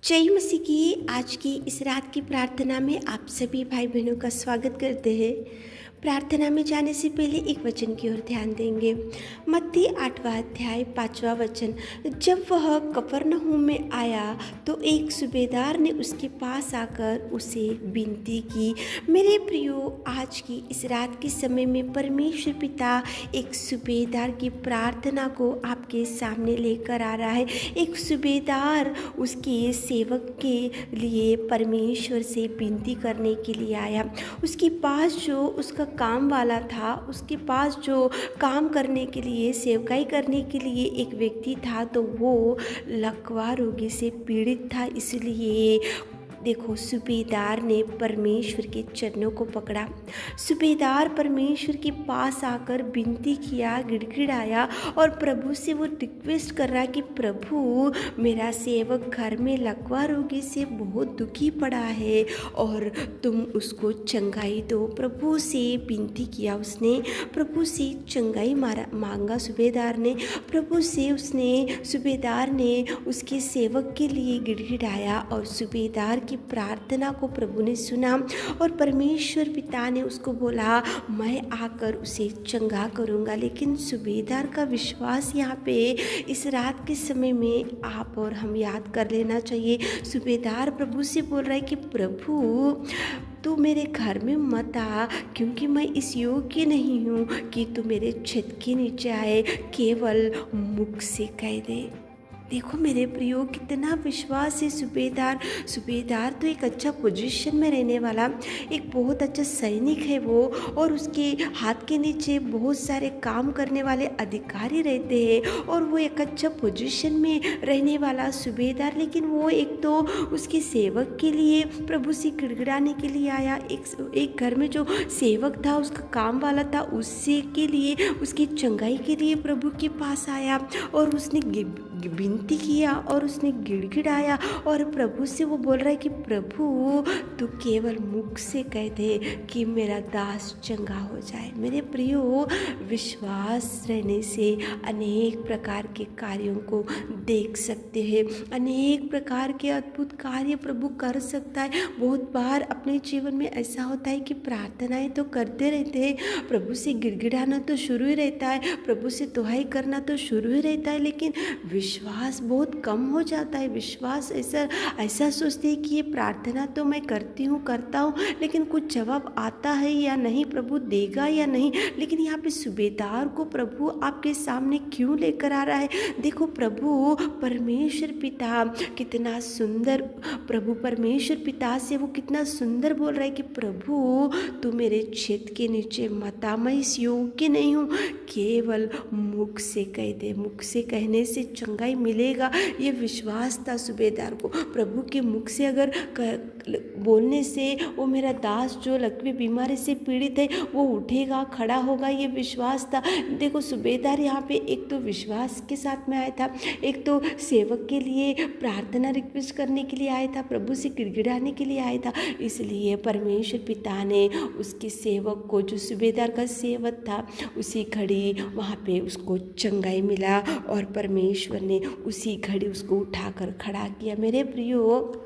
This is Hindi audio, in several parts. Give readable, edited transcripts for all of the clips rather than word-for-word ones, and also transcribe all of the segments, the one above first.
जय मसीह की आज की इस रात की प्रार्थना में आप सभी भाई बहनों का स्वागत करते हैं। प्रार्थना में जाने से पहले एक वचन की ओर ध्यान देंगे। मत्ती 8वां अध्याय 5वां वचन। जब वह कफरनहूम में आया तो एक सूबेदार ने उसके पास आकर उसे विनती की। मेरे प्रियो, आज की इस रात के समय में परमेश्वर पिता एक सूबेदार की प्रार्थना को आपके सामने लेकर आ रहा है। एक सूबेदार उसके सेवक के लिए परमेश्वर से विनती करने के लिए आया। उसके पास जो उसका काम वाला था, उसके पास जो काम करने के लिए, सेवकाई करने के लिए एक व्यक्ति था, तो वो लकवा रोगी से पीड़ित था। इसलिए देखो, सूबेदार ने परमेश्वर के चरणों को पकड़ा। सूबेदार परमेश्वर के पास आकर विनती किया, गिड़गिड़ाया और प्रभु से वो रिक्वेस्ट कर रहा कि प्रभु, मेरा सेवक घर में लकवा रोगी से बहुत दुखी पड़ा है और तुम उसको चंगाई दो। प्रभु से विनती किया उसने, प्रभु से चंगाई मांगा सूबेदार ने। प्रभु से सूबेदार ने उसके सेवक के लिए गिड़गिड़ाया और सूबेदार की प्रार्थना को प्रभु ने सुना और परमेश्वर पिता ने उसको बोला, मैं आकर उसे चंगा करूँगा। लेकिन सूबेदार का विश्वास यहाँ पे इस रात के समय में आप और हम याद कर लेना चाहिए। सूबेदार प्रभु से बोल रहा है कि प्रभु, तू मेरे घर में मत आ, क्योंकि मैं इस योग्य नहीं हूँ कि तू मेरे छत के नीचे आए, केवल मुख से कह दे। देखो मेरे प्रियो, कितना विश्वास है सूबेदार तो एक अच्छा पोजीशन में रहने वाला, एक बहुत अच्छा सैनिक है वो, और उसके हाथ के नीचे बहुत सारे काम करने वाले अधिकारी रहते हैं और वो एक अच्छा पोजीशन में रहने वाला सूबेदार। लेकिन वो एक तो उसके सेवक के लिए प्रभु से गिड़गिड़ाने के लिए आया। एक घर में जो सेवक था, उसका काम वाला था, उससे के लिए, उसकी चंगाई के लिए प्रभु के पास आया और उसने विनती किया और उसने गिड़गिड़ाया और प्रभु से वो बोल रहा है कि प्रभु, तू केवल मुख से कह दे कि मेरा दास चंगा हो जाए। मेरे प्रियो, विश्वास रहने से अनेक प्रकार के कार्यों को देख सकते हैं, अनेक प्रकार के अद्भुत कार्य प्रभु कर सकता है। बहुत बार अपने जीवन में ऐसा होता है कि प्रार्थनाएं तो करते रहते हैं, प्रभु से गिड़गिड़ाना तो शुरू ही रहता है, प्रभु से दुहाई करना तो शुरू ही रहता है, लेकिन विश्वास बहुत कम हो जाता है। विश्वास ऐसा सोचते हैं कि ये प्रार्थना तो मैं करता हूँ, लेकिन कुछ जवाब आता है या नहीं, प्रभु देगा या नहीं। लेकिन यहाँ पे सूबेदार को प्रभु आपके सामने क्यों लेकर आ रहा है? देखो, प्रभु परमेश्वर पिता कितना सुंदर, प्रभु परमेश्वर पिता से वो कितना सुंदर बोल रहा है कि प्रभु, तू मेरे छत के नीचे मत आ, मैं इस योग्य नहीं हूँ, केवल मुख से कह दे। मुख से कहने से चंगाई मिलेगा, ये विश्वास था सूबेदार को। प्रभु के मुख से अगर बोलने से वो मेरा दास जो लकवे बीमारी से पीड़ित है वो उठेगा, खड़ा होगा, ये विश्वास था। देखो, सूबेदार यहाँ पे एक तो विश्वास के साथ में आया था, एक तो सेवक के लिए प्रार्थना रिक्वेस्ट करने के लिए आया था, प्रभु से गिड़गिड़ाने के लिए आया था। इसलिए परमेश्वर पिता ने उसके सेवक को, जो सूबेदार का सेवक था, उसी घड़ी वहाँ पे उसको चंगाई मिला और परमेश्वर ने उसी घड़ी उसको उठाकर खड़ा किया। मेरे प्रियो,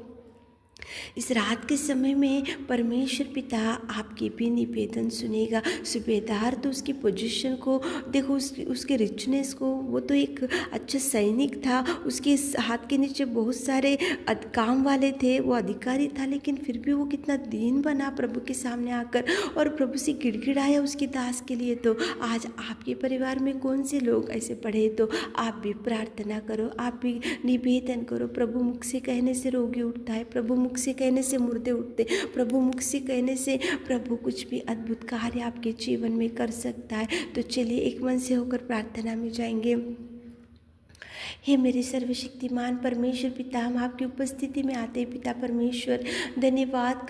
इस रात के समय में परमेश्वर पिता आपकी भी निवेदन सुनेगा। सूबेदार तो उसकी पोजीशन को देखो, उसके रिचनेस को, वो तो एक अच्छा सैनिक था, उसके हाथ के नीचे बहुत सारे काम वाले थे, वो अधिकारी था, लेकिन फिर भी वो कितना दीन बना प्रभु के सामने आकर और प्रभु से गिड़गिड़ाया उसके दास के लिए। तो आज आपके परिवार में कौन से लोग ऐसे पढ़े, तो आप भी प्रार्थना करो, आप भी निवेदन करो। प्रभु मुख से कहने से रोगी उठता है, प्रभु मुख से कहने से मुर्दे उठते, प्रभु मुख से कहने से प्रभु कुछ भी अद्भुत कार्य आपके जीवन में कर सकता है। तो चलिए एक मन से होकर प्रार्थना में जाएंगे। हे मेरे सर्वशक्तिमान परमेश्वर पिता, हम आपकी उपस्थिति में आते हैं। पिता परमेश्वर, धन्यवाद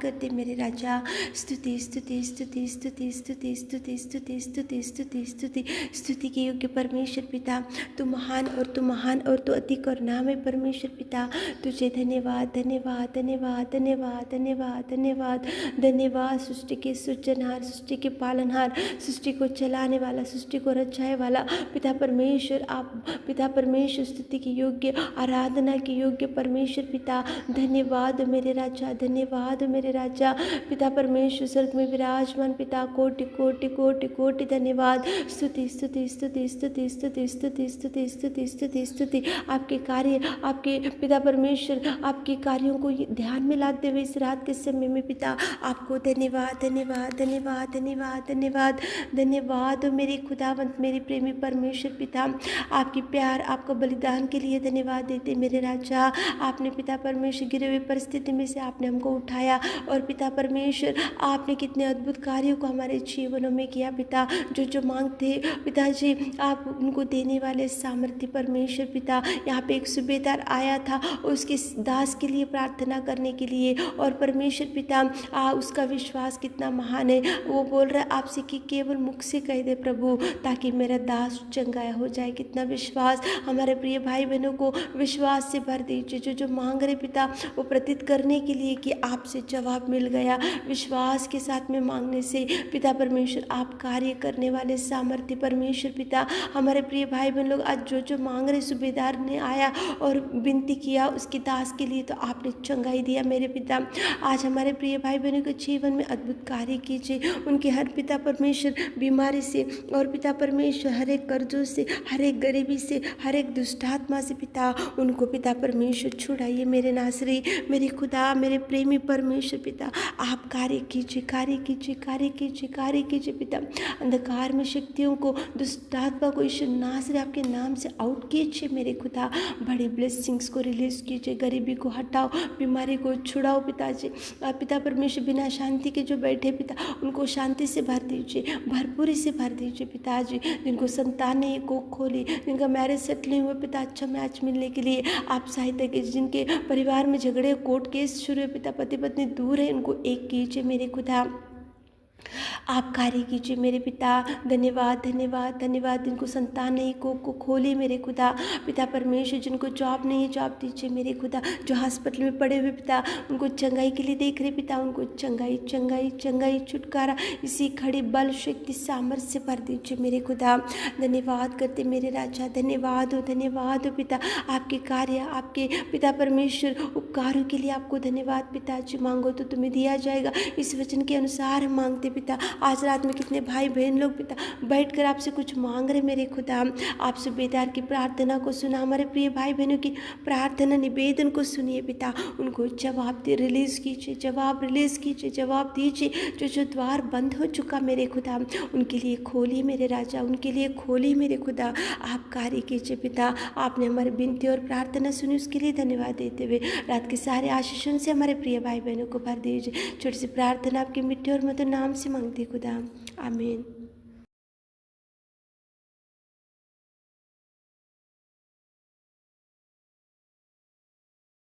करते मेरे राजा। स्तुति स्तुति स्तुति स्तुति स्तुति स्तुति स्तुति स्तुति स्तुति स्तुति स्तुति के योग्य परमेश्वर पिता, तू महान और तू अति करुणामय परमेश्वर पिता। तुझे धन्यवाद धन्यवाद धन्यवाद धन्यवाद धन्यवाद धन्यवाद धन्यवाद। सृष्टि के सृजनहार, सृष्टि के पालनहार, सृष्टि को चलाने वाला, सृष्टि को रचाए वाला पिता परमेश्वर परमेश्वर, आप पिता परमेश्वर स्तुति के योग्य, आराधना के योग्य परमेश्वर पिता। धन्यवाद मेरे राजा, धन्यवाद मेरे राजा। पिता परमेश्वर स्वर्ग में विराजमान पिता, कोटि कोटि कोटि कोटि धन्यवाद। स्तुति स्तुति स्तुति स्तुति स्तुति स्तुति स्तुति स्तुति स्तुति स्तुति। आपके कार्य, आपके पिता परमेश्वर, आपके कार्यों को ध्यान में लाते हुए इस रात के समय में पिता आपको धन्यवाद धन्यवाद धन्यवाद धन्यवाद धन्यवाद धन्यवाद मेरे खुदावंत, मेरे प्रेमी परमेश्वर पिता। आपकी प्यार, आपका बलिदान के लिए धन्यवाद देते मेरे राजा। आपने पिता परमेश्वर गिरे हुए परिस्थिति में से आपने हमको उठाया, और पिता परमेश्वर आपने कितने अद्भुत कार्यों को हमारे जीवनों में किया पिता। जो जो मांगते पिताजी आप उनको देने वाले सामर्थ्य परमेश्वर पिता। यहाँ पे एक सूबेदार आया था उसके दास के लिए प्रार्थना करने के लिए, और परमेश्वर पिता उसका विश्वास कितना महान है। वो बोल रहा है आपसे कि केवल मुख से कह दे प्रभु, ताकि मेरा दास चंगाया हो जाए। कितना विश्वास। हमारे प्रिय भाई बहनों को विश्वास से भर दीजिए। जो जो मांग रहे पिता वो प्रतीत करने के लिए कि आपसे जवाब मिल गया। विश्वास के साथ में मांगने से पिता परमेश्वर आप कार्य करने वाले सामर्थ्य परमेश्वर पिता। हमारे प्रिय भाई बहन लोग आज जो जो मांग रहे, सूबेदार ने आया और विनती किया उसके दास के लिए, तो आपने चंगाई दिया मेरे पिता। आज हमारे प्रिय भाई बहनों के जीवन में अद्भुत कार्य कीजिए। उनके हर पिता परमेश्वर बीमारी से, और पिता परमेश्वर हर एक कर्जों से, हर एक गरीबी से, हर एक दुष्टात्मा से पिता उनको पिता परमेश्वर छुड़ाइए मेरे नासरी, मेरे खुदा, मेरे प्रेमी परमेश्वर पिता। आप कार्य कीजिए, कार्य कीजिए, कार्य कीजिए, कार्य कीजिए पिता। अंधकार में शक्तियों को, दुष्टात्मा को ईश्वर नासरी आपके नाम से आउट कीजिए मेरे खुदा। बड़ी ब्लेसिंग्स को रिलीज कीजिए, गरीबी को हटाओ, बीमारी को छुड़ाओ पिताजी। पिता परमेश्वर बिना शांति के जो बैठे पिता उनको शांति से भर दीजिए, भरपूरी से भर दीजिए पिताजी। जिनको संतान नहीं कोख खोली, जिनका मैरिज सेट नहीं हुआ पिता अच्छा मैच मिलने के लिए आप सहायता कीजिए। जिनके परिवार में झगड़े, कोर्ट केस शुरू है पिता, पति पत्नी दूर है, उनको एक कीजिए मेरे खुदा। आप कार्य कीजिए मेरे पिता। धन्यवाद धन्यवाद धन्यवाद। जिनको संतान नहीं को खोले मेरे खुदा पिता परमेश्वर, जिनको जॉब नहीं जॉब दीजिए मेरे खुदा। जो हॉस्पिटल में पड़े हुए पिता उनको चंगाई के लिए देख रहे पिता, उनको चंगाई चंगाई चंगाई छुटकारा इसी खड़ी बल शक्ति सामर्थ्य से भर दीजिए मेरे खुदा। धन्यवाद करते मेरे राजा, धन्यवाद हो, धन्यवाद हो पिता। आपके कार्य, आपके पिता परमेश्वर उपकारों के लिए आपको धन्यवाद पिताजी। मांगो तो तुम्हें दिया जाएगा, इस वचन के अनुसार हम मांगते पिता। आज रात में कितने भाई बहन लोग पिता बैठकर आपसे कुछ मांग रहे मेरे खुदा। आप सूबेदार की प्रार्थना को सुना, हमारे प्रिय भाई बहनों की प्रार्थना निवेदन को सुनिए पिता। उनको जवाब दे रिलीज कीजिए, जवाब रिलीज कीजिए, जवाब दीजिए। जो जो द्वार बंद हो चुका मेरे खुदा उनके लिए खोलिए मेरे राजा, उनके लिए खोलिए मेरे खुदा। आप कार्य कीजिए पिता। आपने हमारी विनती और प्रार्थना सुनी, उसके लिए धन्यवाद देते हुए रात के सारे आशीषों से हमारे प्रिय भाई बहनों को भर दीजिए। छोटी सी प्रार्थना आपके मिट्टी और मधुर नाम से मांगते खुदा, आमीन।